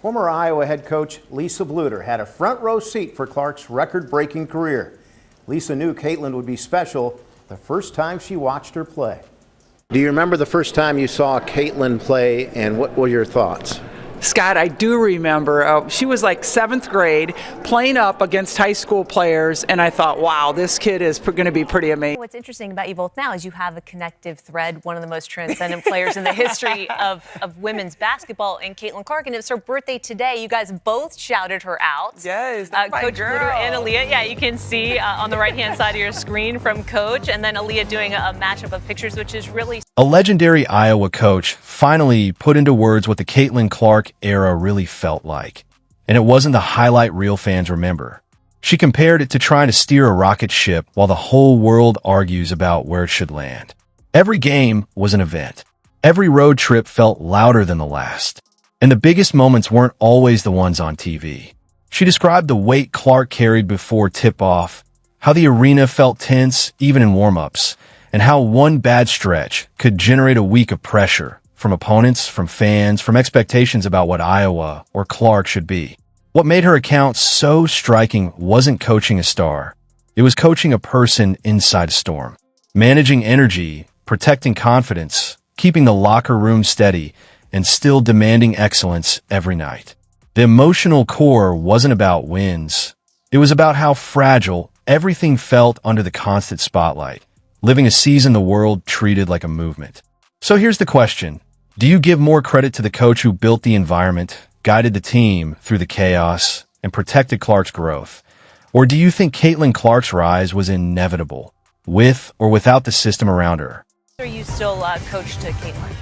Former Iowa head coach Lisa Bluder had a front row seat for Clark's record-breaking career. Lisa knew Caitlin would be special the first time she watched her play. Do you remember the first time you saw Caitlin play, and what were your thoughts? Scott, I do remember. She was like 7th grade playing up against high school players, and I thought, wow, this kid is going to be pretty amazing. What's interesting about you both now is you have a connective thread, one of the most transcendent players in the history of women's basketball, and Caitlin Clark. And it's her birthday today. You guys both shouted her out. Yes, that's my Coach girl. Bluder and Aaliyah. Yeah, you can see on the right-hand side of your screen from Coach, and then Aaliyah doing a matchup of pictures, which is really... A legendary Iowa coach finally put into words what the Caitlin Clark era really felt like. And it wasn't the highlight reel fans remember. She compared it to trying to steer a rocket ship while the whole world argues about where it should land. Every game was an event. Every road trip felt louder than the last. And the biggest moments weren't always the ones on TV. She described the weight Clark carried before tip-off, how the arena felt tense even in warm-ups, and how one bad stretch could generate a week of pressure from opponents, from fans, from expectations about what Iowa or Clark should be. What made her account so striking wasn't coaching a star. It was coaching a person inside a storm. Managing energy, protecting confidence, keeping the locker room steady, and still demanding excellence every night. The emotional core wasn't about wins. It was about how fragile everything felt under the constant spotlight, living a season the world treated like a movement. So here's the question. Do you give more credit to the coach who built the environment, guided the team through the chaos, and protected Clark's growth? Or do you think Caitlin Clark's rise was inevitable, with or without the system around her? Are you still coach to Caitlin?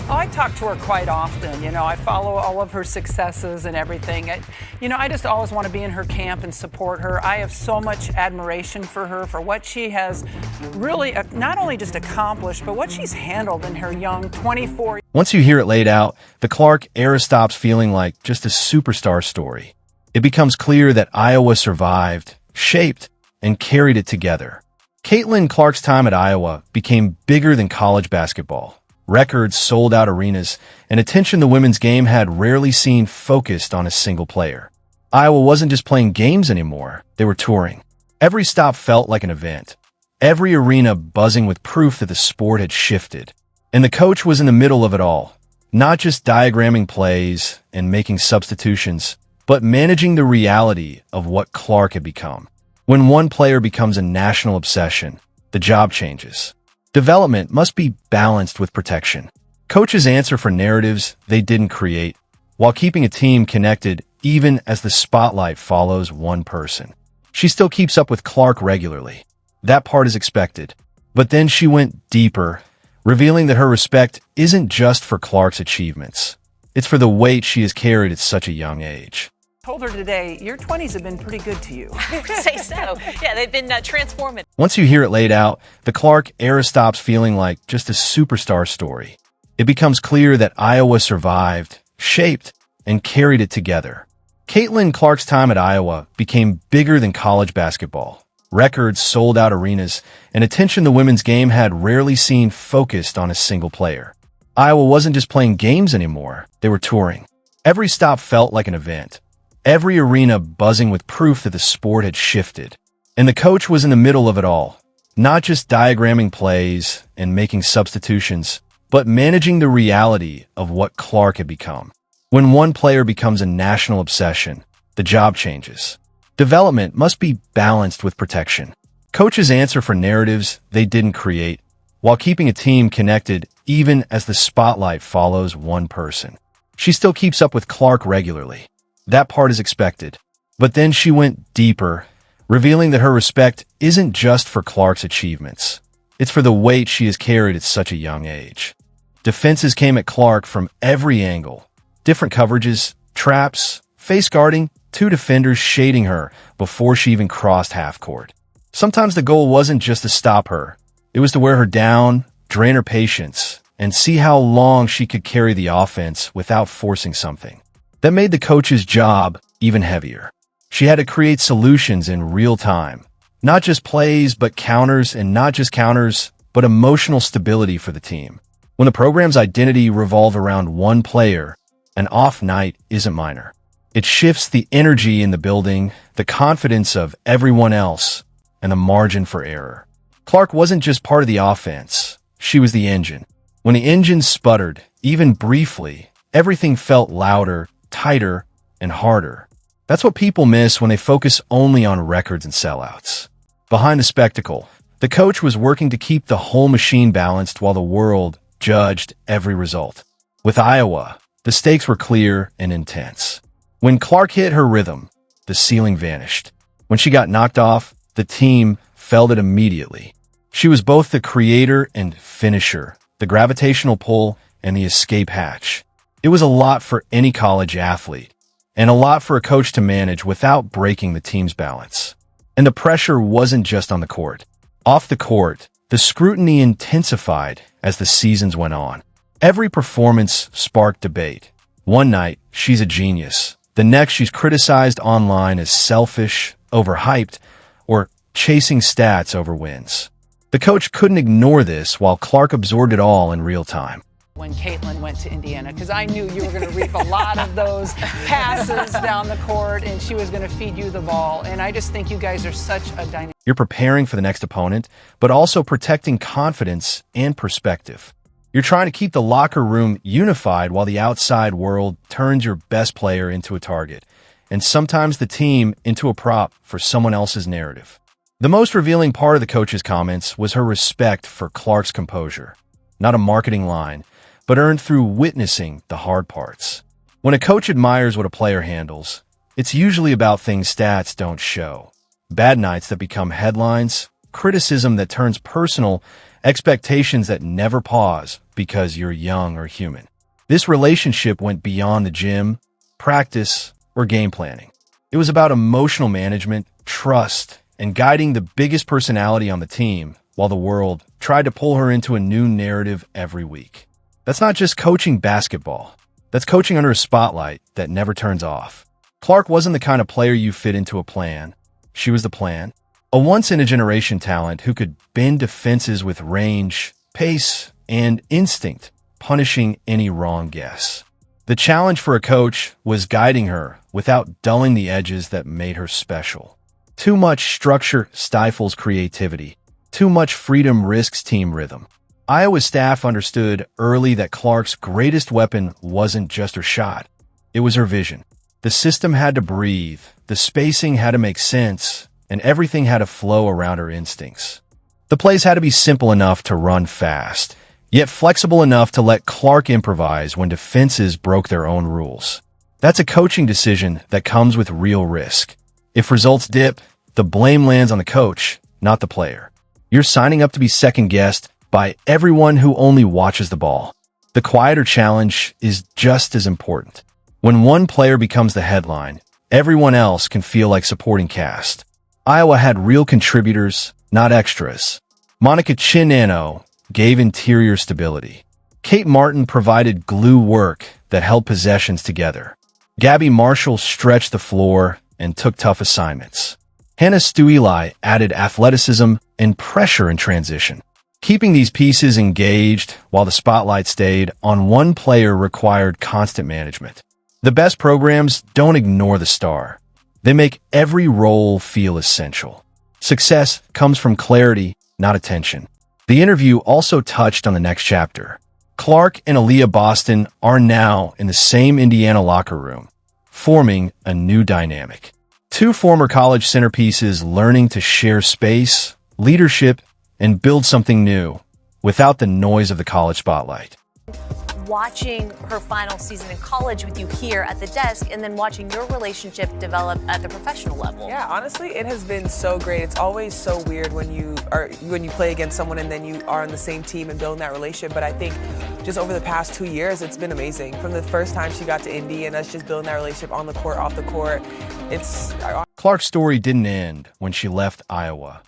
Oh, I talk to her quite often. I follow all of her successes and everything. I just always want to be in her camp and support her. I have so much admiration for her, for what she has really not only just accomplished, but what she's handled in her young 24. Once you hear it laid out, the Clark era stops feeling like just a superstar story. It becomes clear that Iowa survived, shaped, and carried it together. Caitlin Clark's time at Iowa became bigger than college basketball. Records, sold-out arenas, and attention the women's game had rarely seen focused on a single player. Iowa wasn't just playing games anymore, they were touring. Every stop felt like an event. Every arena buzzing with proof that the sport had shifted. And the coach was in the middle of it all, not just diagramming plays and making substitutions, but managing the reality of what Clark had become. When one player becomes a national obsession, the job changes. Development must be balanced with protection. Coaches answer for narratives they didn't create, while keeping a team connected even as the spotlight follows one person. She still keeps up with Clark regularly. That part is expected. But then she went deeper, revealing that her respect isn't just for Clark's achievements. It's for the weight she has carried at such a young age. Told her today, your 20s have been pretty good to you. I would say so. Yeah, they've been transformative. Once you hear it laid out, the Clark era stops feeling like just a superstar story. It becomes clear that Iowa survived, shaped, and carried it together. Caitlin Clark's time at Iowa became bigger than college basketball. Records, sold-out arenas, and attention the women's game had rarely seen focused on a single player. Iowa wasn't just playing games anymore, they were touring. Every stop felt like an event. Every arena buzzing with proof that the sport had shifted. And the coach was in the middle of it all, not just diagramming plays and making substitutions, but managing the reality of what Clark had become. When one player becomes a national obsession, the job changes. Development must be balanced with protection. Coaches answer for narratives they didn't create, while keeping a team connected even as the spotlight follows one person. She still keeps up with Clark regularly. That part is expected. But then she went deeper, revealing that her respect isn't just for Clark's achievements. It's for the weight she has carried at such a young age. Defenses came at Clark from every angle. Different coverages, traps, face guarding, two defenders shading her before she even crossed half court. Sometimes the goal wasn't just to stop her. It was to wear her down, drain her patience, and see how long she could carry the offense without forcing something. That made the coach's job even heavier. She had to create solutions in real time. Not just plays, but counters, and not just counters, but emotional stability for the team. When the program's identity revolved around one player, An off night isn't minor. It shifts the energy in the building, the confidence of everyone else, and the margin for error. Clark wasn't just part of the offense. She was the engine. When the engine sputtered, even briefly, everything felt louder, tighter, and harder. That's what people miss when they focus only on records and sellouts. Behind the spectacle, the coach was working to keep the whole machine balanced while the world judged every result. With Iowa, the stakes were clear and intense. When Clark hit her rhythm, the ceiling vanished. When she got knocked off, the team felt it immediately. She was both the creator and finisher, the gravitational pull and the escape hatch. It was a lot for any college athlete, and a lot for a coach to manage without breaking the team's balance. And the pressure wasn't just on the court. Off the court, the scrutiny intensified as the seasons went on. Every performance sparked debate. One night, she's a genius. The next, she's criticized online as selfish, overhyped, or chasing stats over wins. The coach couldn't ignore this while Clark absorbed it all in real time. When Caitlin went to Indiana, because I knew you were going to reap a lot of those passes down the court, and she was going to feed you the ball. And I just think you guys are such a dynamic. You're preparing for the next opponent, but also protecting confidence and perspective. You're trying to keep the locker room unified while the outside world turns your best player into a target, and sometimes the team into a prop for someone else's narrative. The most revealing part of the coach's comments was her respect for Clark's composure. Not a marketing line, but earned through witnessing the hard parts. When a coach admires what a player handles, it's usually about things stats don't show. Bad nights that become headlines, criticism that turns personal, expectations that never pause because you're young or human. This relationship went beyond the gym, practice, or game planning. It was about emotional management, trust, and guiding the biggest personality on the team while the world tried to pull her into a new narrative every week. That's not just coaching basketball. That's coaching under a spotlight that never turns off. Clark wasn't the kind of player you fit into a plan. She was the plan. A once-in-a-generation talent who could bend defenses with range, pace, and instinct, punishing any wrong guess. The challenge for a coach was guiding her without dulling the edges that made her special. Too much structure stifles creativity. Too much freedom risks team rhythm. Iowa's staff understood early that Clark's greatest weapon wasn't just her shot. It was her vision. The system had to breathe, the spacing had to make sense, and everything had to flow around her instincts. The plays had to be simple enough to run fast, yet flexible enough to let Clark improvise when defenses broke their own rules. That's a coaching decision that comes with real risk. If results dip, the blame lands on the coach, not the player. You're signing up to be second-guessed by everyone who only watches the ball. The quieter challenge is just as important. When one player becomes the headline, everyone else can feel like supporting cast. Iowa had real contributors, not extras. Monica Chinano gave interior stability. Kate Martin provided glue work that held possessions together. Gabby Marshall stretched the floor and took tough assignments. Hannah Stueli added athleticism and pressure in transition. Keeping these pieces engaged while the spotlight stayed on one player required constant management. The best programs don't ignore the star. They make every role feel essential. Success comes from clarity, not attention. The interview also touched on the next chapter. Clark and Aaliyah Boston are now in the same Indiana locker room, forming a new dynamic. Two former college centerpieces learning to share space, leadership, and build something new without the noise of the college spotlight. Watching her final season in college with you here at the desk and then watching your relationship develop at the professional level. Yeah, honestly, it has been so great. It's always so weird when you play against someone and then you are on the same team and building that relationship. But I think just over the past 2 years, it's been amazing. From the first time she got to Indy and us just building that relationship on the court, off the court, Clark's story didn't end when she left Iowa.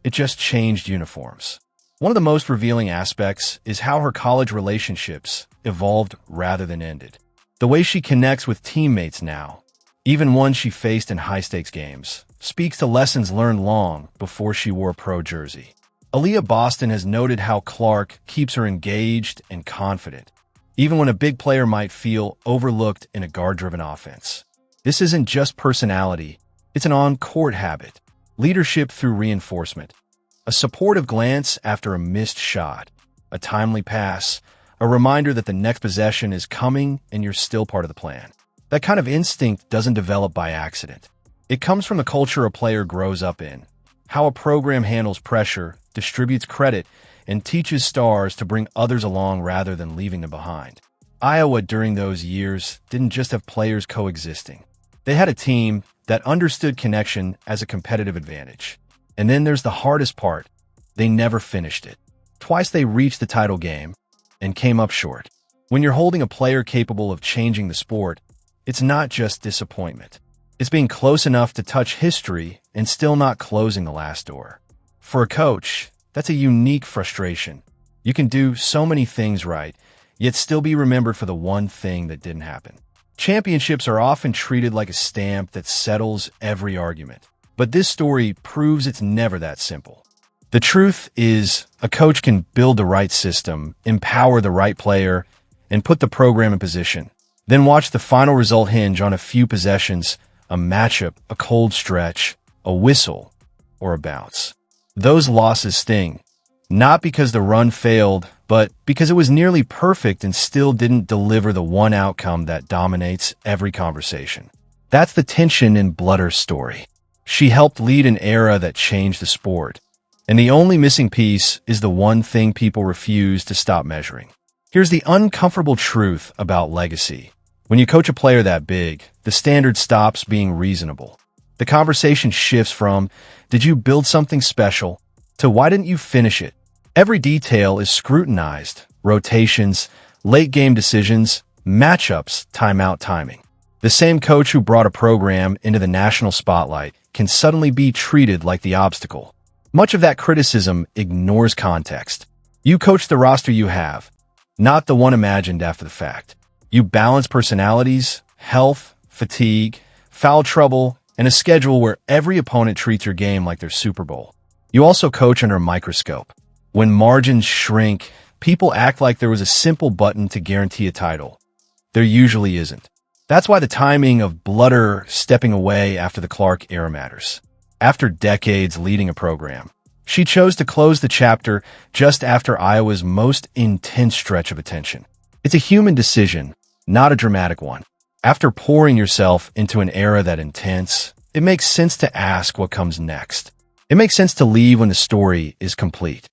It just changed uniforms. One of the most revealing aspects is how her college relationships evolved rather than ended. The way she connects with teammates now, even ones she faced in high-stakes games, speaks to lessons learned long before she wore a pro jersey. Aaliyah Boston has noted how Clark keeps her engaged and confident. even when a big player might feel overlooked in a guard-driven offense. This isn't just personality, it's an on-court habit. Leadership through reinforcement. A supportive glance after a missed shot. A timely pass. A reminder that the next possession is coming and you're still part of the plan. That kind of instinct doesn't develop by accident. It comes from the culture a player grows up in. How a program handles pressure, distributes credit, and teaches stars to bring others along rather than leaving them behind. Iowa during those years didn't just have players coexisting. They had a team that understood connection as a competitive advantage. And then there's the hardest part. They never finished it. Twice they reached the title game and came up short. When you're holding a player capable of changing the sport, it's not just disappointment. It's being close enough to touch history and still not closing the last door. For a coach, that's a unique frustration. You can do so many things right, yet still be remembered for the one thing that didn't happen. Championships are often treated like a stamp that settles every argument. But this story proves it's never that simple. The truth is, a coach can build the right system, empower the right player, and put the program in position. Then watch the final result hinge on a few possessions, a matchup, a cold stretch, a whistle, or a bounce. Those losses sting, not because the run failed, but because it was nearly perfect and still didn't deliver the one outcome that dominates every conversation. That's the tension in Bluder's story. She helped lead an era that changed the sport. And the only missing piece is the one thing people refuse to stop measuring. Here's the uncomfortable truth about legacy. When you coach a player that big, the standard stops being reasonable. The conversation shifts from, did you build something special, to why didn't you finish it? Every detail is scrutinized. Rotations, late game decisions, matchups, timeout timing. The same coach who brought a program into the national spotlight can suddenly be treated like the obstacle. Much of that criticism ignores context. You coach the roster you have, not the one imagined after the fact. You balance personalities, health, fatigue, foul trouble, and a schedule where every opponent treats your game like their Super Bowl. You also coach under a microscope. When margins shrink, people act like there was a simple button to guarantee a title. There usually isn't. That's why the timing of Bluder stepping away after the Clark era matters. After decades leading a program, she chose to close the chapter just after Iowa's most intense stretch of attention. It's a human decision, not a dramatic one. After pouring yourself into an era that intense, it makes sense to ask what comes next. It makes sense to leave when the story is complete.